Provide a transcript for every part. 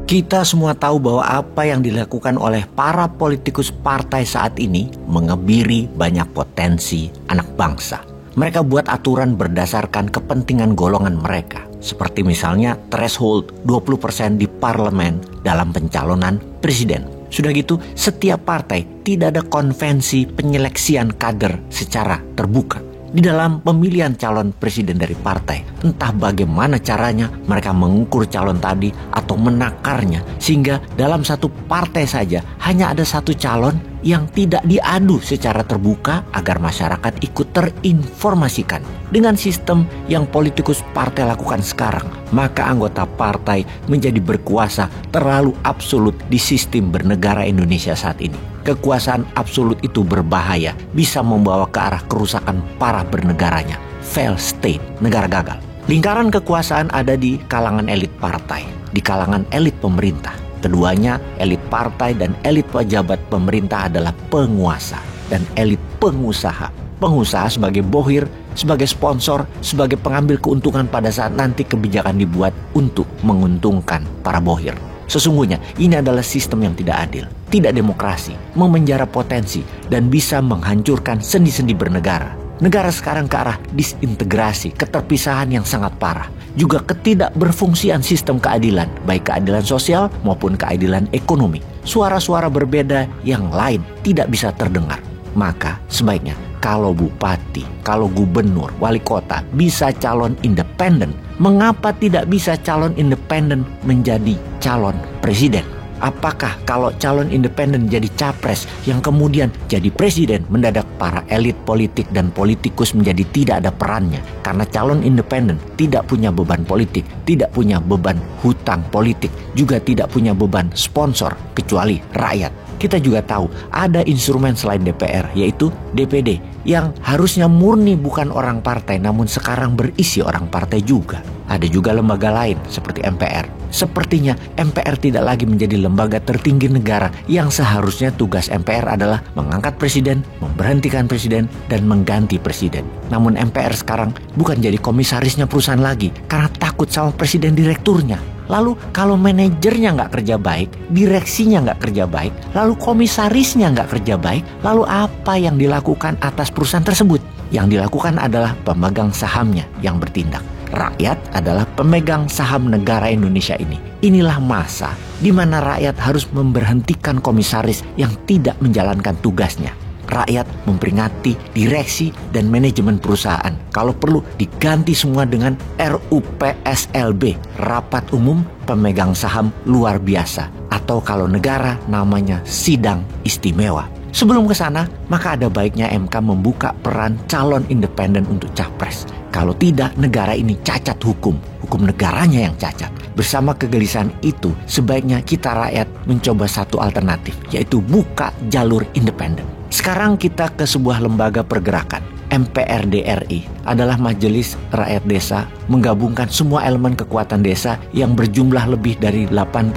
Kita semua tahu bahwa apa yang dilakukan oleh para politikus partai saat ini mengebiri banyak potensi anak bangsa. Mereka buat aturan berdasarkan kepentingan golongan mereka. Seperti misalnya threshold 20% di parlemen dalam pencalonan presiden. Sudah gitu, setiap partai tidak ada konvensi penyeleksian kader secara terbuka. Di dalam pemilihan calon presiden dari partai, entah bagaimana caranya mereka mengukur calon tadi atau menakarnya, sehingga dalam satu partai saja hanya ada satu calon yang tidak diadu secara terbuka agar masyarakat ikut terinformasikan. Dengan sistem yang politikus partai lakukan sekarang, maka anggota partai menjadi berkuasa terlalu absolut di sistem bernegara Indonesia saat ini. Kekuasaan absolut itu berbahaya, bisa membawa ke arah kerusakan parah bernegaranya. Failed state, negara gagal. Lingkaran kekuasaan ada di kalangan elit partai, di kalangan elit pemerintah. Keduanya, elit partai dan elit pejabat pemerintah adalah penguasa. Dan elit pengusaha. Pengusaha sebagai bohir, sebagai sponsor, sebagai pengambil keuntungan pada saat nanti kebijakan dibuat untuk menguntungkan para bohir. Sesungguhnya ini adalah sistem yang tidak adil, tidak demokrasi, memenjara potensi, dan bisa menghancurkan sendi-sendi bernegara. Negara sekarang ke arah disintegrasi, keterpisahan yang sangat parah. Juga ketidakberfungsian sistem keadilan, baik keadilan sosial maupun keadilan ekonomi. Suara-suara berbeda yang lain tidak bisa terdengar. Maka sebaiknya kalau bupati, kalau gubernur, wali kota bisa calon independen, mengapa tidak bisa calon independen menjadi calon presiden? Apakah kalau calon independen jadi capres yang kemudian jadi presiden, mendadak para elit politik dan politikus menjadi tidak ada perannya? Karena calon independen tidak punya beban politik, tidak punya beban hutang politik, juga tidak punya beban sponsor kecuali rakyat. Kita juga tahu ada instrumen selain DPR, yaitu DPD, yang harusnya murni bukan orang partai, namun sekarang berisi orang partai juga. Ada juga lembaga lain seperti MPR. Sepertinya MPR tidak lagi menjadi lembaga tertinggi negara yang seharusnya tugas MPR adalah mengangkat presiden, memberhentikan presiden, dan mengganti presiden. Namun MPR sekarang bukan jadi komisarisnya perusahaan lagi karena takut sama presiden direkturnya. Lalu kalau manajernya nggak kerja baik, direksinya nggak kerja baik, lalu komisarisnya nggak kerja baik, lalu apa yang dilakukan atas perusahaan tersebut? Yang dilakukan adalah pemegang sahamnya yang bertindak. Rakyat adalah pemegang saham negara Indonesia ini. Inilah masa di mana rakyat harus memberhentikan komisaris yang tidak menjalankan tugasnya. Rakyat memperingati direksi dan manajemen perusahaan. Kalau perlu diganti semua dengan RUPSLB, Rapat Umum Pemegang Saham Luar Biasa. Atau kalau negara namanya Sidang Istimewa. Sebelum ke sana, maka ada baiknya MK membuka peran calon independen untuk capres. Kalau tidak, negara ini cacat hukum negaranya yang cacat. Bersama kegelisahan itu, sebaiknya kita rakyat mencoba satu alternatif, yaitu buka jalur independen. Sekarang kita ke sebuah lembaga pergerakan. MPRD RI adalah Majelis Rakyat Desa, menggabungkan semua elemen kekuatan desa yang berjumlah lebih dari 86.000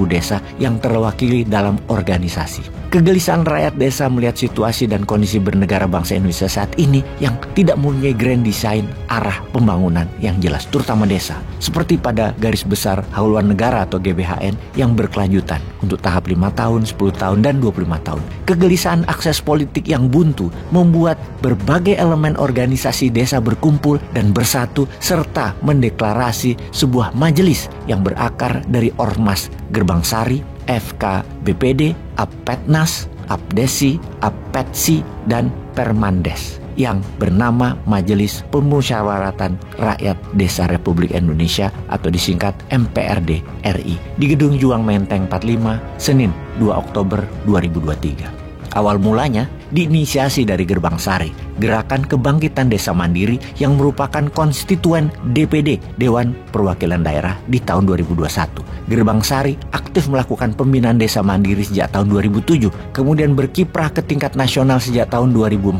desa yang terwakili dalam organisasi. Kegelisahan rakyat desa melihat situasi dan kondisi bernegara bangsa Indonesia saat ini yang tidak mempunyai grand design arah pembangunan yang jelas, terutama desa. Seperti pada garis besar haluan negara atau GBHN yang berkelanjutan untuk tahap 5 tahun, 10 tahun, dan 25 tahun. Kegelisahan akses politik yang buntu membuat berbagai elemen organisasi desa berkumpul dan bersatu serta mendeklarasi sebuah majelis yang berakar dari Ormas Gerbang Sari, FKBPD, Apetnas, Apdesi, Apetsi, dan Permandes yang bernama Majelis Pemusyawaratan Rakyat Desa Republik Indonesia atau disingkat MPRD RI di Gedung Juang Menteng 45, Senin 2 Oktober 2023. Awal mulanya diinisiasi dari Gerbang Sari, Gerakan Kebangkitan Desa Mandiri yang merupakan konstituen DPD Dewan Perwakilan Daerah di tahun 2021. Gerbang Sari aktif melakukan pembinaan desa mandiri sejak tahun 2007, kemudian berkiprah ke tingkat nasional sejak tahun 2014,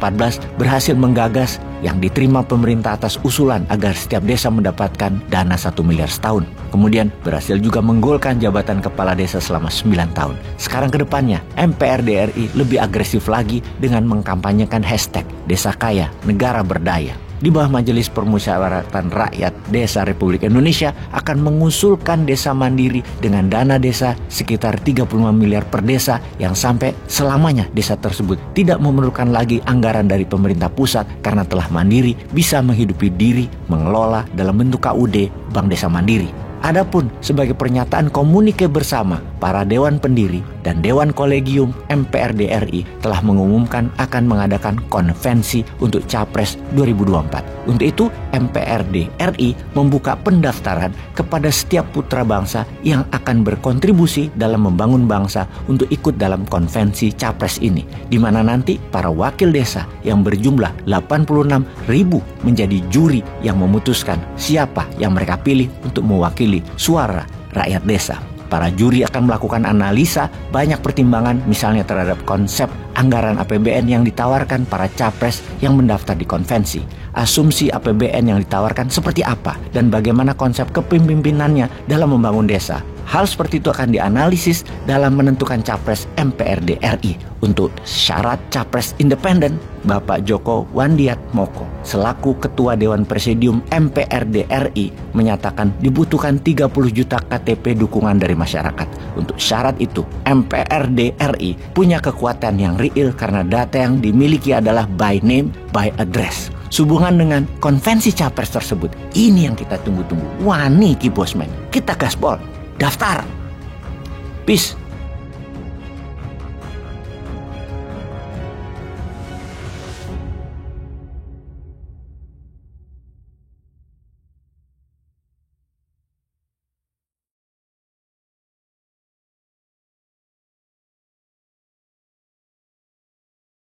berhasil menggagas yang diterima pemerintah atas usulan agar setiap desa mendapatkan dana 1 miliar setahun. Kemudian berhasil juga menggolkan jabatan kepala desa selama 9 tahun. Sekarang ke depannya, MPRD RI lebih agresif lagi dengan mengkampanyekan hashtag Desa Kaya, Negara Berdaya. di bawah Majelis Permusyawaratan Rakyat Desa Republik Indonesia akan mengusulkan desa mandiri dengan dana desa sekitar 35 miliar per desa yang sampai selamanya desa tersebut tidak memerlukan lagi anggaran dari pemerintah pusat karena telah mandiri bisa menghidupi diri mengelola dalam bentuk KUD Bank Desa Mandiri. Adapun sebagai pernyataan komunike bersama, para Dewan Pendiri dan Dewan Kolegium MPRD RI telah mengumumkan akan mengadakan konvensi untuk Capres 2024. Untuk itu, MPRD RI membuka pendaftaran kepada setiap putra bangsa yang akan berkontribusi dalam membangun bangsa untuk ikut dalam konvensi Capres ini, di mana nanti para wakil desa yang berjumlah 86.000 menjadi juri yang memutuskan siapa yang mereka pilih untuk mewakili suara rakyat desa. Para juri akan melakukan analisa banyak pertimbangan, misalnya terhadap konsep anggaran APBN yang ditawarkan para capres yang mendaftar di konvensi. Asumsi APBN yang ditawarkan seperti apa dan bagaimana konsep kepemimpinannya dalam membangun desa. Hal seperti itu akan dianalisis dalam menentukan capres MPRD RI. Untuk syarat capres independen, Bapak Joko Wandiatmoko selaku Ketua Dewan Presidium MPRD RI menyatakan dibutuhkan 30 juta KTP dukungan dari masyarakat. Untuk syarat itu, MPRD RI punya kekuatan yang real karena data yang dimiliki adalah by name, by address. Sehubungan dengan konvensi capres tersebut, ini yang kita tunggu-tunggu. Wani Ki Bosman, kita gaspol. Daftar. Peace.